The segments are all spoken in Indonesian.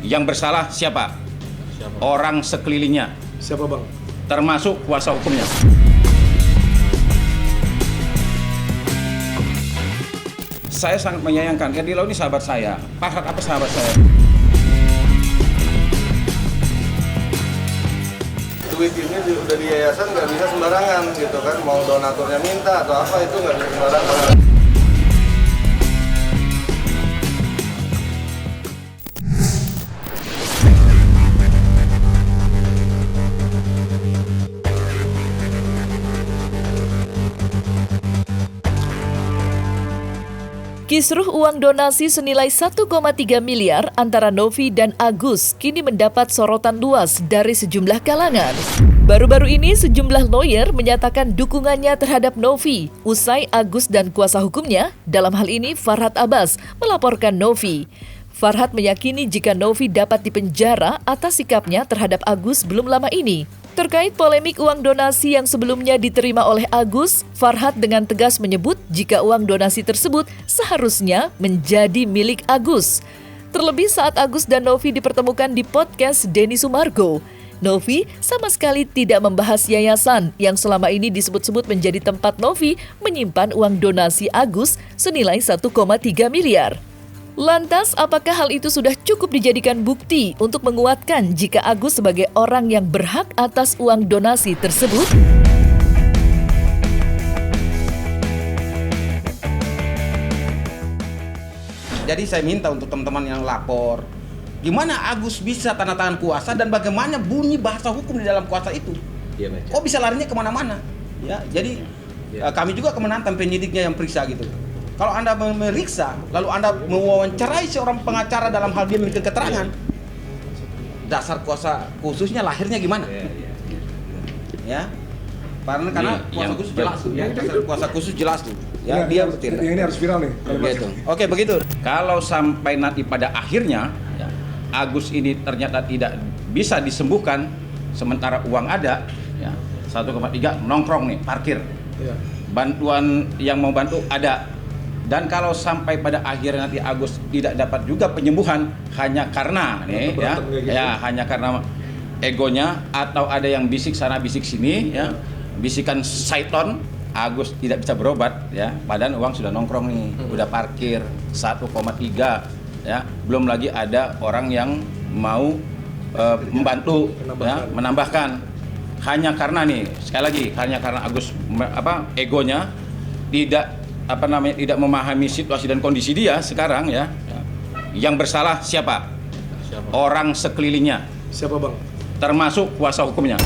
Yang bersalah siapa? Orang sekelilingnya. Siapa bang? Termasuk kuasa hukumnya. Saya sangat menyayangkan, Edi Lau ini sahabat saya. Farhat apa sahabat saya? Duit ini udah di yayasan nggak bisa sembarangan gitu kan, mau donaturnya minta atau apa itu nggak bisa sembarangan. Kisruh uang donasi senilai 1,3 miliar antara Novi dan Agus kini mendapat sorotan luas dari sejumlah kalangan. Baru-baru ini sejumlah lawyer menyatakan dukungannya terhadap Novi usai Agus dan kuasa hukumnya, dalam hal ini Farhat Abbas, melaporkan Novi. Farhat meyakini jika Novi dapat dipenjara atas sikapnya terhadap Agus belum lama ini. Terkait polemik uang donasi yang sebelumnya diterima oleh Agus, Farhat dengan tegas menyebut jika uang donasi tersebut seharusnya menjadi milik Agus. Terlebih saat Agus dan Novi dipertemukan di podcast Denny Sumargo, Novi sama sekali tidak membahas yayasan yang selama ini disebut-sebut menjadi tempat Novi menyimpan uang donasi Agus senilai 1,3 miliar. Lantas, apakah hal itu sudah cukup dijadikan bukti untuk menguatkan jika Agus sebagai orang yang berhak atas uang donasi tersebut? Jadi saya minta untuk teman-teman yang lapor, gimana Agus bisa tanda tangan kuasa dan bagaimana bunyi bahasa hukum di dalam kuasa itu? Kok bisa larinya kemana-mana? Ya, jadi kami juga akan menantang penyidiknya yang periksa gitu. Kalau Anda memeriksa, lalu Anda mewawancarai seorang pengacara dalam hal dia memberikan keterangan, dasar kuasa khususnya lahirnya gimana? Ya, karena kuasa khusus jelas tuh. Dasar kuasa khusus jelas tuh. Ya, dia bertindak. Yang ini harus viral nih. Begitu. Oke, begitu. Kalau sampai nanti pada akhirnya Agus ini ternyata tidak bisa disembuhkan, sementara uang ada, ya 1,3 nongkrong nih, parkir. Ya. Bantuan yang mau bantu ada. Dan kalau sampai pada akhirnya nanti Agus tidak dapat juga penyembuhan hanya karena hanya karena egonya atau ada yang bisik sana bisik sini ya, bisikan syaiton, Agus tidak bisa berobat ya, padahal uang sudah nongkrong nih, udah parkir 1,3 ya, belum lagi ada orang yang mau membantu ya, menambahkan. Hanya karena nih, sekali lagi hanya karena Agus egonya tidak memahami situasi dan kondisi dia sekarang ya. Yang bersalah siapa? Orang sekelilingnya. Siapa bang? Termasuk kuasa hukumnya.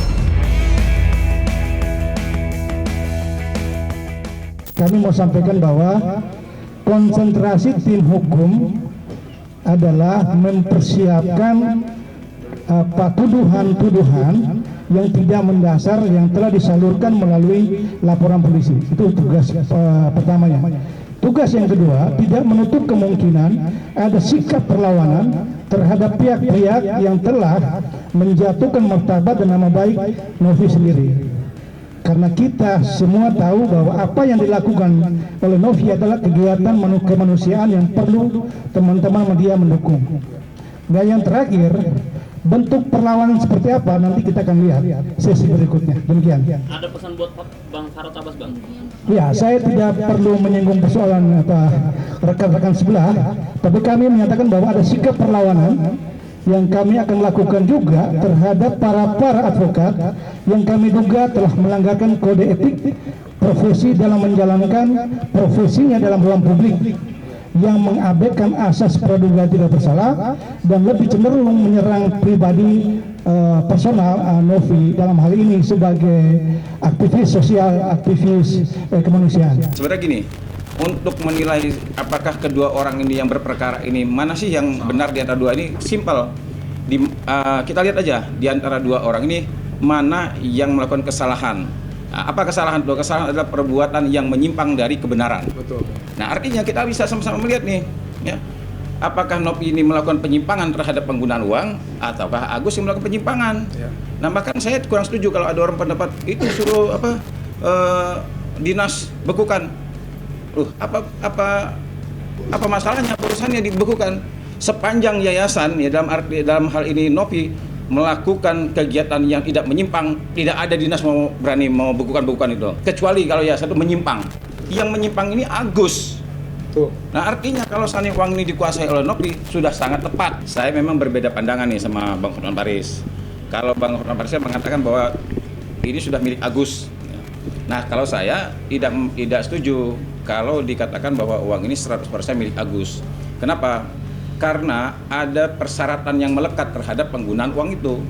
Kami mau sampaikan bahwa konsentrasi tim hukum adalah mempersiapkan tuduhan-tuduhan yang tidak mendasar yang telah disalurkan melalui laporan polisi. Itu tugas pertamanya. Tugas yang kedua, tidak menutup kemungkinan ada sikap perlawanan terhadap pihak-pihak yang telah menjatuhkan martabat dan nama baik Novi sendiri. Karena kita semua tahu bahwa apa yang dilakukan oleh Novi adalah kegiatan kemanusiaan yang perlu teman-teman media mendukung. Dan yang terakhir, bentuk perlawanan seperti apa nanti kita akan lihat sesi berikutnya. Demikian. Ada pesan buat Bang Farhat Abbas, Bang? Ya, saya tidak perlu menyinggung persoalan rekan-rekan sebelah, tapi kami menyatakan bahwa ada sikap perlawanan yang kami akan lakukan juga terhadap para advokat yang kami duga telah melanggarkan kode etik profesi dalam menjalankan profesinya dalam ruang publik, yang mengabaikan asas praduga tidak bersalah dan lebih cenderung menyerang pribadi personal Novi dalam hal ini sebagai aktivis sosial, aktivis kemanusiaan. Sebenarnya gini, untuk menilai apakah kedua orang ini yang berperkara ini mana sih yang benar di antara dua ini, simpel. Kita lihat aja di antara dua orang ini mana yang melakukan kesalahan. Apa kesalahan itu? Kesalahan adalah perbuatan yang menyimpang dari kebenaran. Betul. Nah, artinya kita bisa sama-sama melihat nih, ya, apakah Novi ini melakukan penyimpangan terhadap penggunaan uang, ataukah Agus yang melakukan penyimpangan. Ya. Nah, bahkan saya kurang setuju kalau ada orang pendapat itu suruh dinas bekukan. Apa masalahnya perusahaannya dibekukan? Sepanjang yayasan ya dalam hal ini Novi melakukan kegiatan yang tidak menyimpang, tidak ada dinas berani membukukan itu. Kecuali kalau yayasan itu menyimpang. Yang menyimpang ini Agus. Tuh. Nah artinya kalau seandainya uang ini dikuasai oleh Novi sudah sangat tepat. Saya memang berbeda pandangan nih sama Bang Hotman Paris. Kalau Bang Hotman Paris mengatakan bahwa ini sudah milik Agus. Nah kalau saya tidak setuju kalau dikatakan bahwa uang ini 100% milik Agus. Kenapa? Karena ada persyaratan yang melekat terhadap penggunaan uang itu.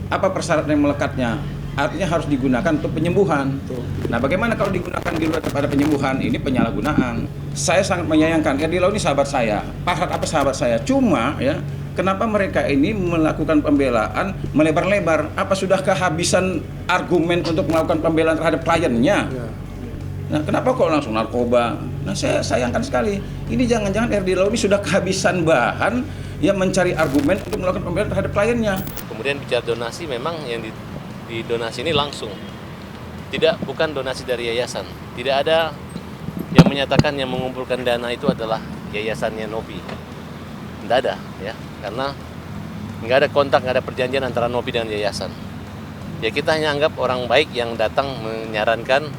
Apa persyaratan yang melekatnya? Artinya harus digunakan untuk penyembuhan. Nah, bagaimana kalau digunakan di luar daripada penyembuhan? Ini penyalahgunaan. Saya sangat menyayangkan. Erdilau ini sahabat saya. Parhat apa sahabat saya? Cuma ya, kenapa mereka ini melakukan pembelaan melebar-lebar? Apa sudah kehabisan argumen untuk melakukan pembelaan terhadap kliennya? Nah, kenapa kok langsung narkoba? Nah, saya sayangkan sekali. Ini jangan-jangan Erdilau ini sudah kehabisan bahan yang mencari argumen untuk melakukan pembelaan terhadap kliennya. Kemudian bicara donasi, memang yang di donasi ini langsung. Bukan donasi dari yayasan. Tidak ada yang menyatakan yang mengumpulkan dana itu adalah yayasannya Novi. Tidak ada, ya. Karena nggak ada kontak, nggak ada perjanjian antara Novi dengan yayasan. Ya kita hanya anggap orang baik yang datang menyarankan,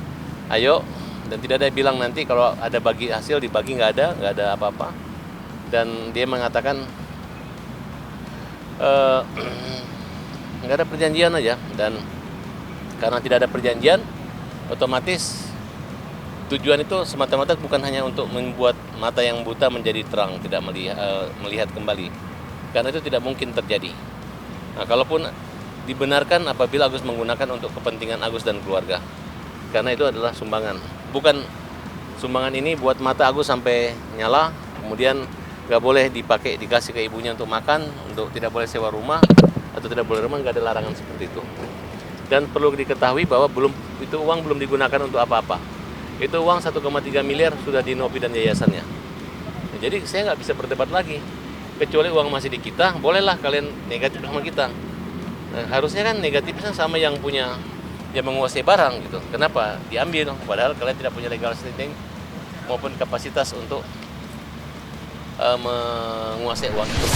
ayo. Dan tidak ada bilang nanti kalau ada bagi hasil dibagi, nggak ada apa-apa. Dan dia mengatakan nggak ada perjanjian aja. Dan karena tidak ada perjanjian, otomatis tujuan itu semata-mata bukan hanya untuk membuat mata yang buta menjadi terang, tidak melihat kembali. Karena itu tidak mungkin terjadi. Nah, kalaupun dibenarkan apabila Agus menggunakan untuk kepentingan Agus dan keluarga. Karena itu adalah sumbangan. Bukan sumbangan ini buat mata Agus sampai nyala, kemudian nggak boleh dikasih ke ibunya untuk makan, untuk tidak boleh sewa rumah atau tidak boleh rumah, nggak ada larangan seperti itu. Dan perlu diketahui bahwa itu uang belum digunakan untuk apa-apa. Itu uang 1,3 miliar sudah di Novi dan yayasannya. Nah, jadi saya nggak bisa berdebat lagi. Kecuali uang masih di kita, bolehlah kalian negatif sama kita. Nah, harusnya kan negatifnya sama yang menguasai barang gitu. Kenapa diambil? Padahal kalian tidak punya legal standing maupun kapasitas untuk menguasai uang itu.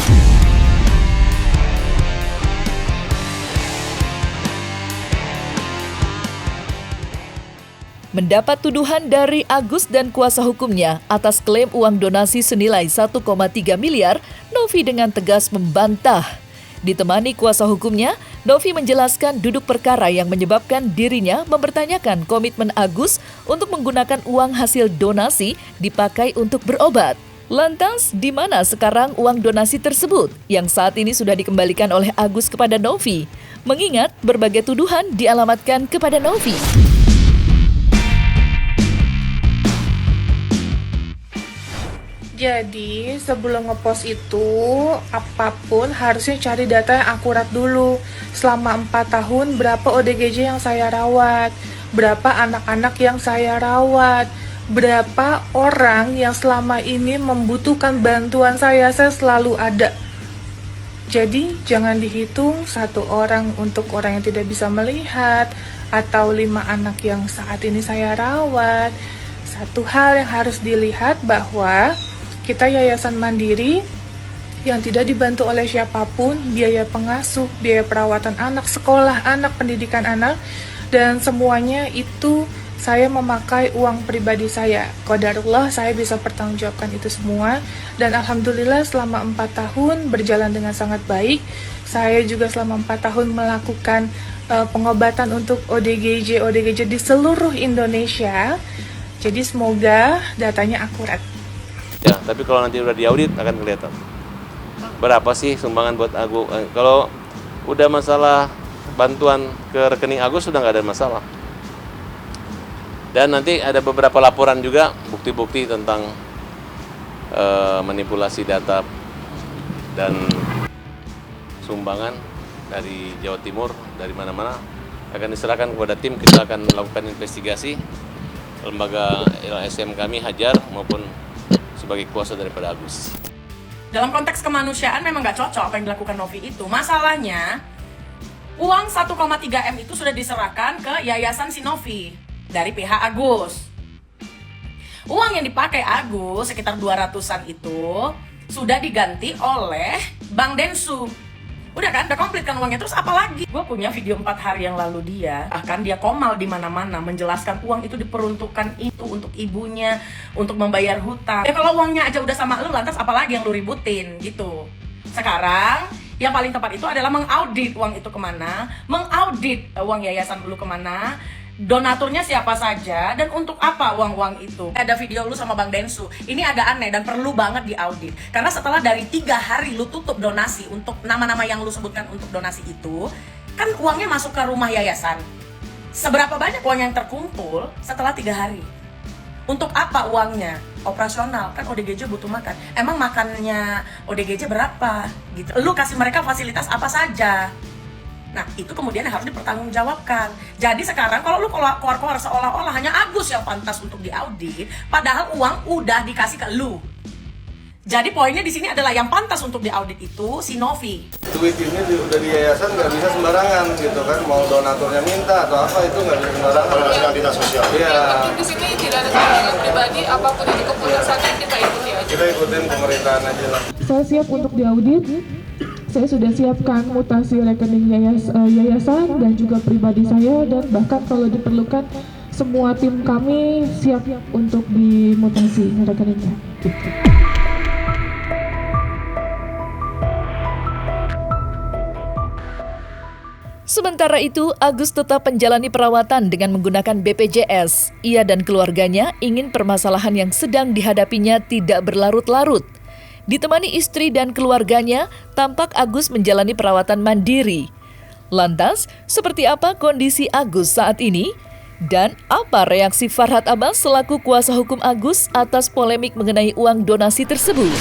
Mendapat tuduhan dari Agus dan kuasa hukumnya atas klaim uang donasi senilai 1,3 miliar, Novi dengan tegas membantah. Ditemani kuasa hukumnya, Novi menjelaskan duduk perkara yang menyebabkan dirinya mempertanyakan komitmen Agus untuk menggunakan uang hasil donasi dipakai untuk berobat. Lantas, di mana sekarang uang donasi tersebut yang saat ini sudah dikembalikan oleh Agus kepada Novi? Mengingat berbagai tuduhan dialamatkan kepada Novi. Jadi sebelum ngepost itu, apapun harusnya cari data yang akurat dulu. Selama 4 tahun berapa ODGJ yang saya rawat, berapa anak-anak yang saya rawat, berapa orang yang selama ini membutuhkan bantuan saya selalu ada. Jadi jangan dihitung 1 orang untuk orang yang tidak bisa melihat, atau 5 anak yang saat ini saya rawat. Satu hal yang harus dilihat bahwa kita yayasan mandiri yang tidak dibantu oleh siapapun, biaya pengasuh, biaya perawatan anak, sekolah anak, pendidikan anak, dan semuanya itu saya memakai uang pribadi saya. Qadarullah saya bisa pertanggungjawabkan itu semua, dan alhamdulillah selama 4 tahun berjalan dengan sangat baik. Saya juga selama 4 tahun melakukan pengobatan untuk ODGJ di seluruh Indonesia. Jadi semoga datanya akurat. Ya, tapi kalau nanti udah diaudit akan kelihatan berapa sih sumbangan buat Agus. Kalau udah masalah bantuan ke rekening Agus sudah nggak ada masalah. Dan nanti ada beberapa laporan juga, bukti-bukti tentang manipulasi data dan sumbangan dari Jawa Timur, dari mana-mana akan diserahkan kepada tim. Kita akan melakukan investigasi. Lembaga LSM kami Hajar maupun sebagai kuasa daripada Agus. Dalam konteks kemanusiaan memang nggak cocok apa yang dilakukan Novi itu. Masalahnya, uang 1,3 M itu sudah diserahkan ke Yayasan si Novi dari pihak Agus. Uang yang dipakai Agus sekitar 200-an itu sudah diganti oleh Bang Densu. Udah kan, udah komplit kan uangnya. Terus apa lagi? Gue punya video 4 hari yang lalu dia komal di mana-mana menjelaskan uang itu diperuntukkan itu untuk ibunya, untuk membayar hutang. Ya kalau uangnya aja udah sama lu, lantas apalagi yang lu ributin gitu. Sekarang yang paling tepat itu adalah mengaudit uang itu kemana, mengaudit uang yayasan dulu kemana, donaturnya siapa saja, dan untuk apa uang-uang itu. Ada video lu sama Bang Densu, ini agak aneh dan perlu banget diaudit. Karena setelah dari 3 hari lu tutup donasi untuk nama-nama yang lu sebutkan untuk donasi itu, kan uangnya masuk ke rumah yayasan. Seberapa banyak uang yang terkumpul setelah 3 hari? Untuk apa uangnya? Operasional, kan ODGJ butuh makan. Emang makannya ODGJ berapa? Gitu. Lu kasih mereka fasilitas apa saja? Nah, itu kemudian harus dipertanggungjawabkan. Jadi sekarang kalau lu keluar-keluar seolah-olah hanya Agus yang pantas untuk diaudit, padahal uang udah dikasih ke lu. Jadi poinnya di sini adalah yang pantas untuk diaudit itu si Novi. Duit ini udah di yayasan nggak bisa sembarangan gitu kan, mau donaturnya minta atau apa itu nggak bisa sembarangan. Kalau dinas sosial. Iya. Di sini tidak ada kepentingan pribadi, apapun yang keputusannya kita ikuti aja. Kita ikutin pemerintahan aja lah. Saya siap untuk diaudit. Saya sudah siapkan mutasi rekening yayasan dan juga pribadi saya, dan bahkan kalau diperlukan semua tim kami siap untuk dimutasi rekeningnya. Sementara itu, Agus tetap menjalani perawatan dengan menggunakan BPJS. Ia dan keluarganya ingin permasalahan yang sedang dihadapinya tidak berlarut-larut. Ditemani istri dan keluarganya, tampak Agus menjalani perawatan mandiri. Lantas, seperti apa kondisi Agus saat ini? Dan apa reaksi Farhad Abbas selaku kuasa hukum Agus atas polemik mengenai uang donasi tersebut?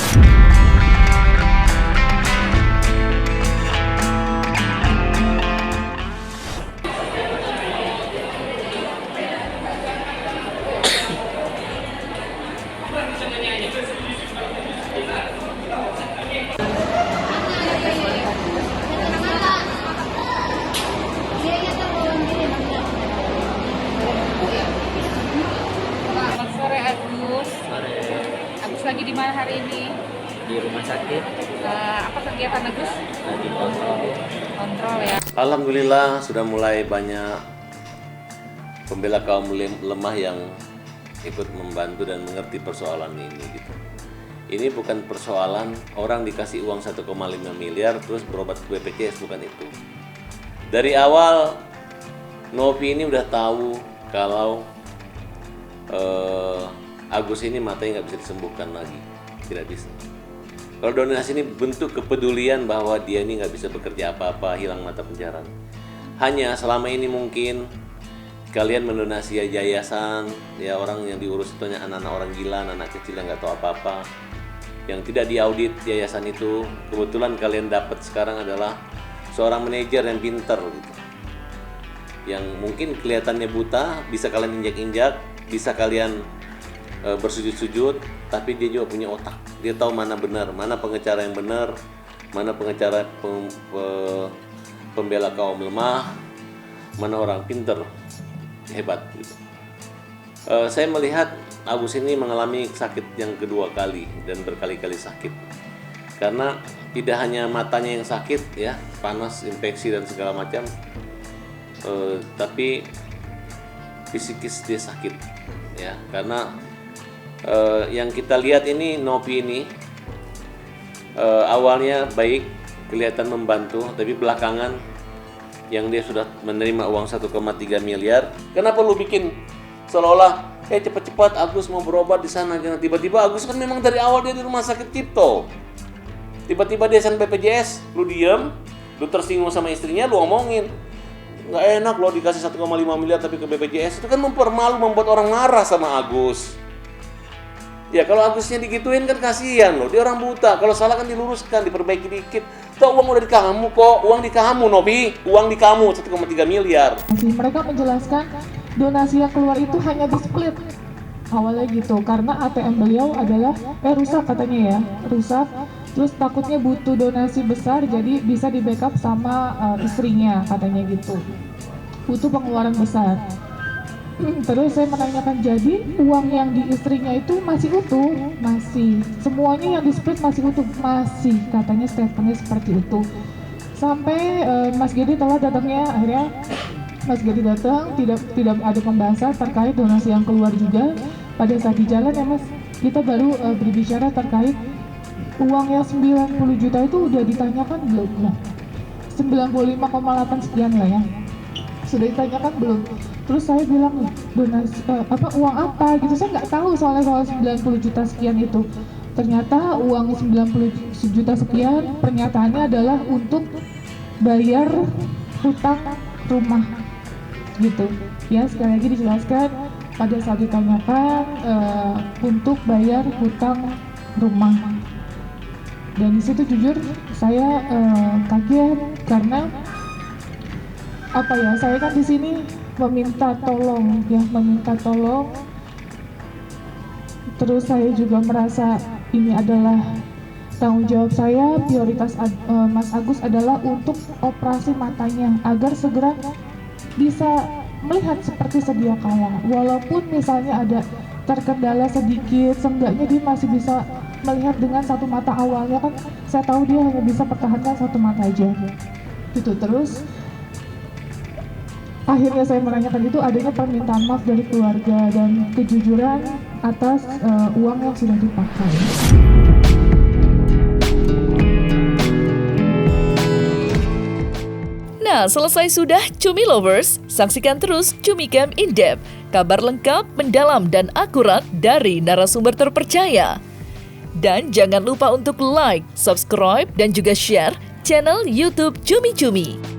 Agus lagi di mana hari ini? Di rumah sakit. Apa kegiatan Agus? Lagi kontrol ya. Alhamdulillah sudah mulai banyak pembela kaum lemah yang ikut membantu dan mengerti persoalan ini gitu. Ini bukan persoalan orang dikasih uang 1,5 miliar terus berobat ke BPJS, bukan itu. Dari awal Novi ini udah tahu kalau Agus ini matanya nggak bisa disembuhkan lagi, tidak bisa. Kalau donasi ini bentuk kepedulian bahwa dia ini nggak bisa bekerja apa-apa, hilang mata pencaharian. Hanya selama ini mungkin kalian mendonasi yayasan, ya orang yang diurus itu hanya anak-anak orang gila, anak kecil yang nggak tahu apa-apa, yang tidak diaudit yayasan itu. Kebetulan kalian dapat sekarang adalah seorang manajer yang pintar gitu, yang mungkin kelihatannya buta, bisa kalian injak-injak, bisa kalian bersujud-sujud, tapi dia juga punya otak. Dia tahu mana benar, mana pengacara yang benar, mana pengacara pembela kaum lemah, mana orang pintar hebat gitu. Saya melihat Agus ini mengalami sakit yang kedua kali dan berkali-kali sakit, karena tidak hanya matanya yang sakit ya, panas, infeksi dan segala macam, tapi fisikis dia sakit ya, karena yang kita lihat ini Novi ini awalnya baik, kelihatan membantu, tapi belakangan yang dia sudah menerima uang 1,3 miliar. Kenapa lu bikin seolah-olah cepat-cepat Agus mau berobat di sana? Tiba-tiba Agus kan memang dari awal dia di rumah sakit Cipto. Tiba-tiba dia sen BPJS, lu diem, lu tersinggung sama istrinya, lu omongin. Nggak enak loh dikasih 1,5 miliar tapi ke BPJS. Itu kan mempermalu, membuat orang marah sama Agus. Ya kalau Agusnya digituin kan kasihan loh, dia orang buta. Kalau salah kan diluruskan, diperbaiki dikit. Tuh uang udah di kamu kok, uang di kamu Novi, uang di kamu 1,3 miliar. Mereka menjelaskan donasi yang keluar itu hanya di split awalnya gitu, karena ATM beliau adalah rusak katanya ya, rusak. Terus takutnya butuh donasi besar, jadi bisa di backup sama istrinya katanya gitu. Butuh pengeluaran besar. Terus saya menanyakan, jadi uang yang di istrinya itu masih utuh? Masih. Semuanya yang di split masih utuh? Masih. Katanya statementnya seperti itu. Sampai Mas Gedi telah datangnya, akhirnya Mas Gedi datang, tidak ada pembahasan terkait donasi yang keluar juga. Pada saat di jalan ya Mas, kita baru berbicara terkait uang yang 90 juta itu udah ditanyakan belum? Nah, 95,8 sekian lah ya. Sudah ditanyakan belum? Terus saya bilang, donasi uang apa gitu, saya nggak tahu soal 90 juta sekian itu. Ternyata uang 90 juta sekian pernyataannya adalah untuk bayar hutang rumah gitu. Ya sekali lagi dijelaskan pada saat ditanyakan untuk bayar hutang rumah. Dan di situ jujur saya kaget karena apa ya, saya kan di sini meminta tolong. Terus saya juga merasa ini adalah tanggung jawab saya, prioritas Mas Agus adalah untuk operasi matanya agar segera bisa melihat seperti sedia kala. Walaupun misalnya ada terkendala sedikit, seenggaknya dia masih bisa melihat dengan satu mata. Awalnya kan saya tahu dia hanya bisa pertahankan satu mata aja gitu. Terus akhirnya saya menanyakan itu adanya permintaan maaf dari keluarga dan kejujuran atas uang yang sudah dipakai. Nah, selesai sudah Cumi Lovers, saksikan terus Cumi Camp In Depth, kabar lengkap, mendalam, dan akurat dari narasumber terpercaya. Dan jangan lupa untuk like, subscribe, dan juga share channel YouTube Cumi Cumi.